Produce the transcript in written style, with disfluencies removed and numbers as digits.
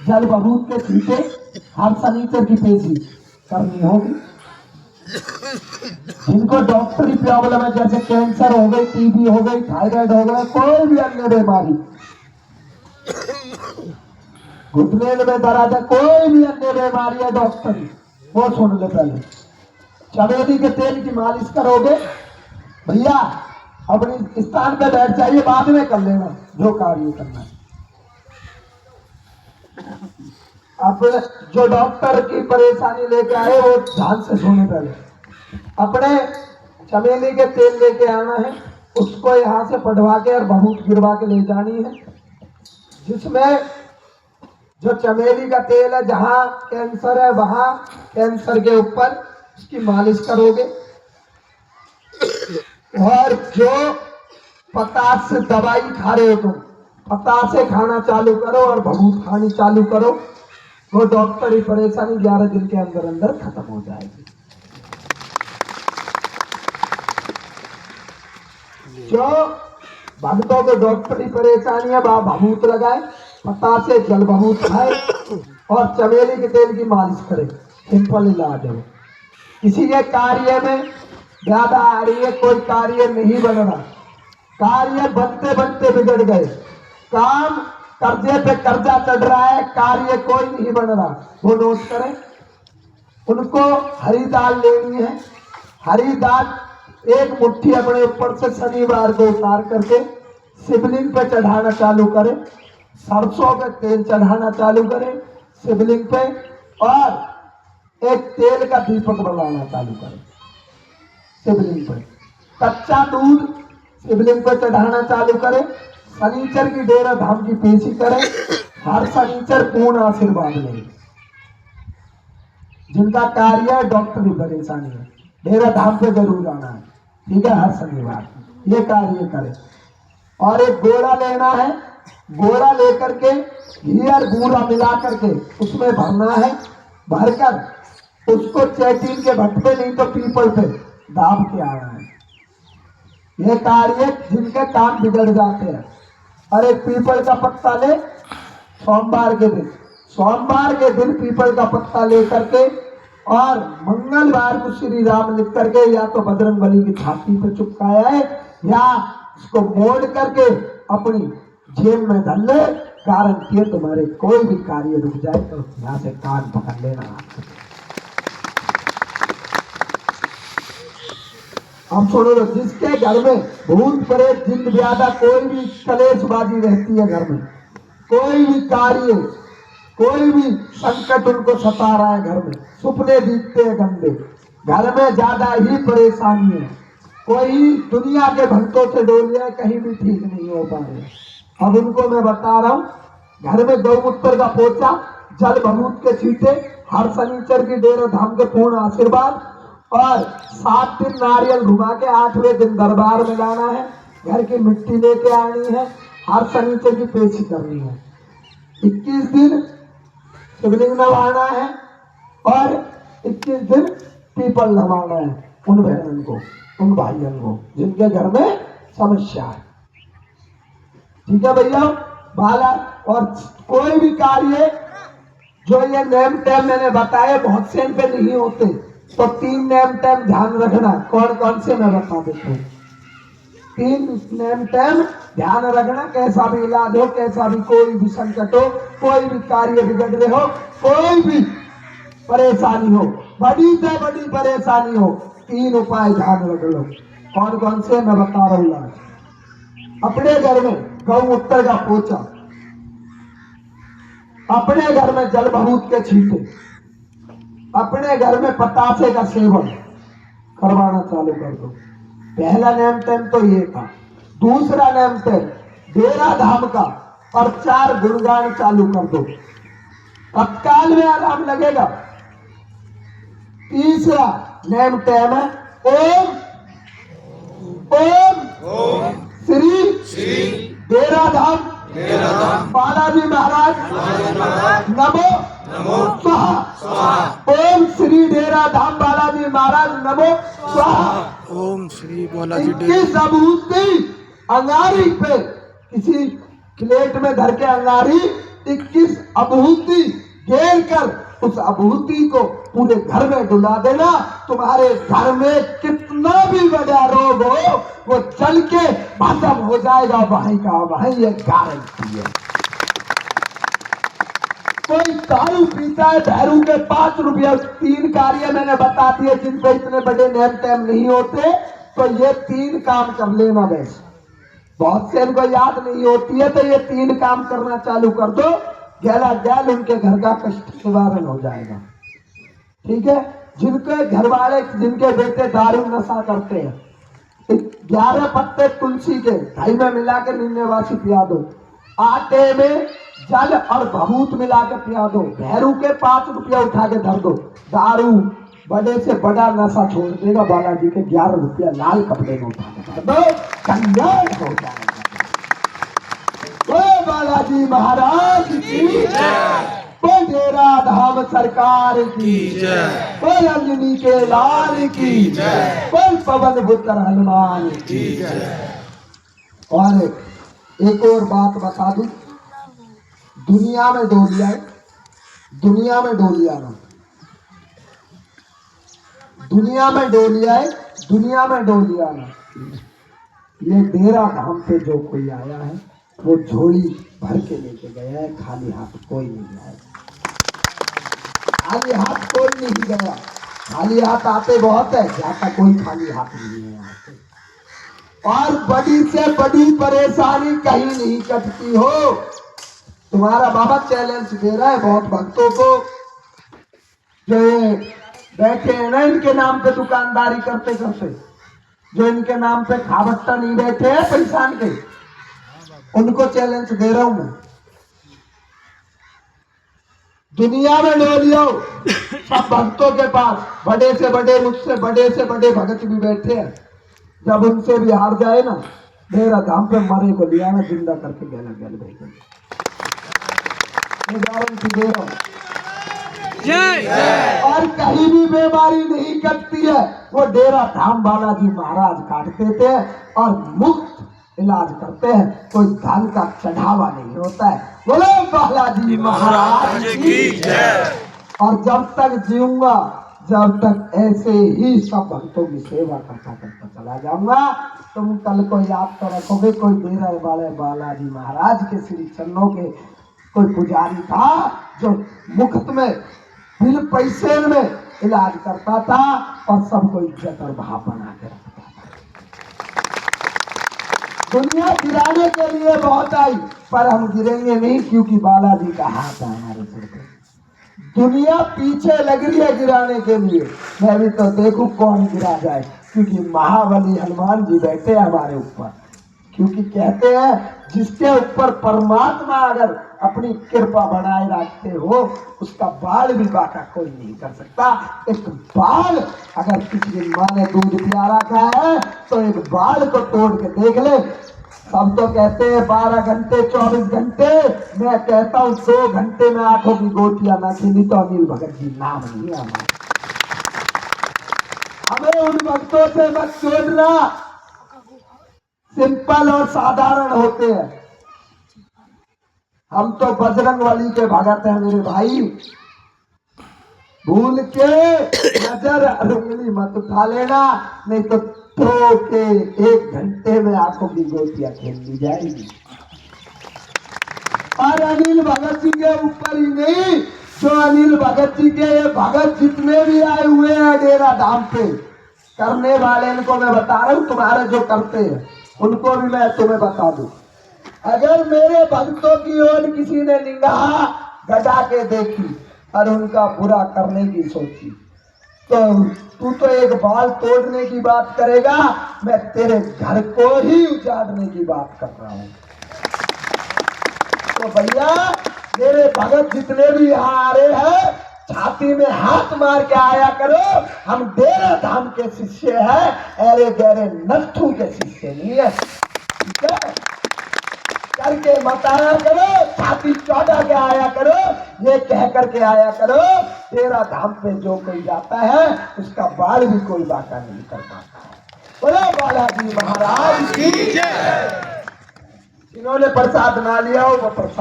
जल बबूत के छींटे हर शनिचर की पेशी करनी होगी। जिनको डॉक्टरी प्रॉब्लम है, जैसे कैंसर हो गई, टीबी हो गई, थायराइड हो गया, कोई भी अन्य बीमारी, घुटने में दर्द है, कोई भी अन्य बीमारी है डॉक्टरी, वो सुन ले। पहले चमेली के तेल की मालिश करोगे, भैया अपनी स्थान पे बैठ जाइए, बाद में कर लेना जो कार्य करना है। अब जो डॉक्टर की परेशानी लेके आए वो ध्यान से सुने। पहले अपने चमेली के तेल लेके आना है, उसको यहाँ से पढ़वा के और बबूत गिरवा के ले जानी है, जिसमें जो चमेली का तेल है, जहां कैंसर है वहां कैंसर के ऊपर उसकी मालिश करोगे। और जो पतास से दवाई खा रहे हो तुम, पतासे खाना चालू करो और बबूत खानी चालू करो, वो डॉक्टरी परेशानी 11 दिन के अंदर अंदर खत्म हो जाएगी। जो भक्तों को डॉक्टरी परेशानी है वह बबूत लगाए, पतासे जल बबूत खाए और चमेली के तेल की मालिश करे। सिंपल इलाज है। किसी के कार्य में ज्यादा आ रही है, कोई कार्य नहीं बन रहा, कार्य बनते बनते बिगड़ गए, काम कर्जे पे कर्जा चढ़ रहा है, कार्य कोई नहीं बन रहा, वो नोट करें। उनको हरी दाल लेनी है, हरी दाल एक मुट्ठी अपने ऊपर से शनिवार को उतार करके शिवलिंग पे चढ़ाना चालू करें, सरसों का तेल चढ़ाना चालू करें शिवलिंग पे, और एक तेल का दीपक बनाना चालू करें शिवलिंग पे। कच्चा दूध शिवलिंग पे चढ़ाना चालू करें। शनिचर की डेरा धाम की पेशी करें, हर शनिचर पूर्ण आशीर्वाद लें। जिनका कार्य है डॉक्टरी परेशानी है, डेरा धाम पे जरूर आना है, ठीक है, हर शनिवार ये कार्य करें। और एक गोला लेना है, गोला लेकर के घी और गूड़ा मिला करके उसमें भरना है, भरकर उसको चैतीन के भट्ट पे नहीं तो पीपल पे दाब के आना है। ये कार्य जिनके काम बिगड़ जाते हैं। और एक पीपल का पत्ता ले, सोमवार के दिन पीपल का पत्ता लेकर के और मंगलवार को श्री राम लिख करके या तो बजरंगबली की छाती पे चिपकाया है या उसको मोड़ करके अपनी जेब में धर ले। गारंटी है तुम्हारे कोई भी कार्य रुक जाए तो यहाँ से कान पकड़ लेना। हम सुनो, जिसके घर में भूत प्रेत जिन ज्यादा कोई भी कलेशबाजी रहती है, घर में कोई भी कार्य, कोई भी संकट उनको सता रहा है, घर में सुपने दिखते हैं गंदे, घर में ज्यादा ही परेशानी है, कोई दुनिया के भक्तों से डोलिया कहीं भी ठीक नहीं हो पा रहे। अब उनको मैं बता रहा हूँ, घर में गौमूत्र का पोचा, जल बबूत के छींटे, हर शनिचर की डेरा धाम के पूर्ण आशीर्वाद, और 7 दिन नारियल घुमा के 8वें दिन दरबार में लाना है, घर की मिट्टी लेके आनी है, हर शनिचर की पेशी करनी है, 21 दिन शिवलिंग नवाना है और 21 दिन पीपल नवाना है उन बहनों को, उन भाइयों को जिनके घर में समस्या है। ठीक है भैया बाला। और कोई भी कार्य जो ये नेम टेम मैंने बताए बहुत से पे नहीं होते, तो 3 नेम टेम ध्यान रखना। कौन कौन से मैं बता देता हूँ। 3 नेम टेम ध्यान रखना, कैसा भी इलाज हो, कैसा भी कोई भी संकट हो, कोई भी कार्य बिगड़ रहे हो, कोई भी परेशानी हो, बड़ी से बड़ी परेशानी हो, 3 उपाय ध्यान रख लो। कौन कौन से मैं बता रहा हूँ। अपने घर में गौमूत्र का पोचा, अपने घर में जल बबूत के छींटे, अपने घर में पतासे का सेवन करवाना चालू कर दो। पहला नेम टेम तो ये था। दूसरा नेम टेम डेरा धाम का प्रचार गुणगान चालू कर दो, तत्काल में आराम लगेगा। तीसरा नेम टेम है ओम ओम श्री डेरा धाम बालाजी महाराज नमो स्वाहा। ओम श्री डेरा धाम बालाजी महाराज नमो स्वाहा। ओम श्री बालाजी इनकी सबूती अंगारी पे किसी प्लेट में धर के अंगारी 21 अभूति घेर कर उस अभूति को पूरे घर में डुला देना। तुम्हारे घर में कितना भी बड़ा रोग हो वो चल के खत्म हो जाएगा, वहीं का वहीं, ये गारंटी है। कोई दारू पीता है, भैरू के 5 रुपया, 3 कार्य मैंने बता दिए जिनको इतने बड़े नेम टेम नहीं होते, तो ये 3 काम कर लेना बस। बहुत से इनको याद नहीं होती है, तो ये 3 काम करना चालू कर दो, गैला गैल उनके घर का कष्ट निवारण हो जाएगा। ठीक है। जिनके घर वाले, जिनके बेटे दारू नशा करते हैं, 11 पत्ते तुलसी के दही में मिला के निन्नेवासी पिया दो, आटे में जल और भभूत मिला के पिया दो, भैरू के 5 रुपया उठा के धर दो, दारू बड़े से बड़ा नशा छोड़ देगा। बालाजी के 11 रुपया लाल कपड़े में उठा के धर दो, कल्याण हो जाएगा। ओ बालाजी महाराज की जय, बोल डेरा धाम सरकार की जय, बोल अंजनी के लाल की जय, बोल पवन पुत्र हनुमान की जय। और एक और बात बता दूं, दुनिया में डोलिया है, दुनिया में डोलिया ना, दुनिया में डोलिया है, दुनिया में डोलिया ना। ये डेरा धाम पे जो कोई आया है वो झोली भर के लेके गया है, खाली हाथ कोई नहीं आया, खाली हाथ कोई नहीं गया। खाली हाथ आते बहुत है, जाता कोई खाली हाथ नहीं है आते। और बड़ी से बड़ी परेशानी कहीं नहीं कटती हो। तुम्हारा बाबा चैलेंज दे रहा है बहुत भक्तों को, जो ये बैठे हैं ना इनके नाम पे दुकानदारी करते करते, जो इनके नाम पे खाबट्टा नहीं बैठे हैं पैसा के, उनको चैलेंज दे रहा हूं मैं। दुनिया में डोलियो सब भक्तों के पास, बड़े से बड़े, मुझसे बड़े से बड़े भगत भी बैठे हैं, जब उनसे भी हार जाए ना, मेरा धाम पे मरे को लिया ना, जिंदा करके गैला गैल भेजेंगे, गारंटी दे रहा हूं। और कहीं भी बीमारी नहीं कटती है, वो डेरा धाम बालाजी महाराज काटते थे और मुफ्त इलाज करते हैं, कोई धन का चढ़ावा नहीं होता है। बोलो बालाजी महाराज की जय। और जब तक जीऊंगा, जब तक ऐसे ही सब भक्तों की सेवा करता करता चला जाऊंगा, तुम कल को याद तो रखोगे, कोई डेरा वाले बालाजी महाराज के श्री चरणों के कोई पुजारी था जो मुफ्त में बिल पैसे में इलाज करता था और सबको इज्जत और भाव बना के रखता था। दुनिया गिराने के लिए बहुत आई, पर हम गिरेंगे नहीं, क्योंकि बालाजी का हाथ है हमारे सिर पे। दुनिया पीछे लग रही है गिराने के लिए, मैं भी तो देखूं कौन गिरा जाए, क्योंकि महाबली हनुमान जी बैठे हमारे ऊपर। क्योंकि कहते हैं जिसके ऊपर परमात्मा अगर अपनी कृपा बनाए रखते हो, उसका बाल भी बाका कोई नहीं कर सकता। एक बाल अगर किसी दिन माँ ने दूध पिला रखा है तो एक बाल को तोड़ के देख ले। सब तो कहते हैं 12 घंटे 24 घंटे, मैं कहता हूँ 2 घंटे में आंखों की गोटियां ना खिली तो अनिल भगत जी नाम नहीं है हमारा। हमें उन भक्तों से मत जोड़ना, सिंपल और साधारण होते हैं। हम तो बजरंगबली के भगत हैं मेरे भाई। भूल के नजर उंगली मत उठा लेना, नहीं तो के 1 घंटे में आंखों की गोटियां खेल ली जाएगी। और अनिल भगत जी के ऊपर ही नहीं, जो अनिल भगत जी के ये भगत जितने भी आए हुए हैं डेरा धाम पे करने वाले, इनको मैं बता रहा हूं, तुम्हारे जो करते हैं उनको भी मैं तुम्हें बता दूं। अगर मेरे भक्तों की ओर किसी ने निगाह गड़ा के देखी और उनका बुरा करने की सोची, तो तू तो एक बाल तोड़ने की बात करेगा, मैं तेरे घर को ही उजाड़ने की बात कर रहा हूं। तो भैया मेरे भगत जितने भी यहाँ आ रहे हैं, छाती में हाथ मार के आया करो, हम डेरा धाम के शिष्य हैं, अरे गहरे नट्ठू के शिष्य नहीं है। ठीक है, करके मत आया करो, छाती चौड़ा के आया करो, ये कह करके आया करो, डेरा धाम पे जो कोई जाता है उसका बाल भी कोई बाका नहीं कर पाता है। बोलो बालाजी महाराज की जय। इन्होंने प्रसाद ना लिया हो वो प्रसाद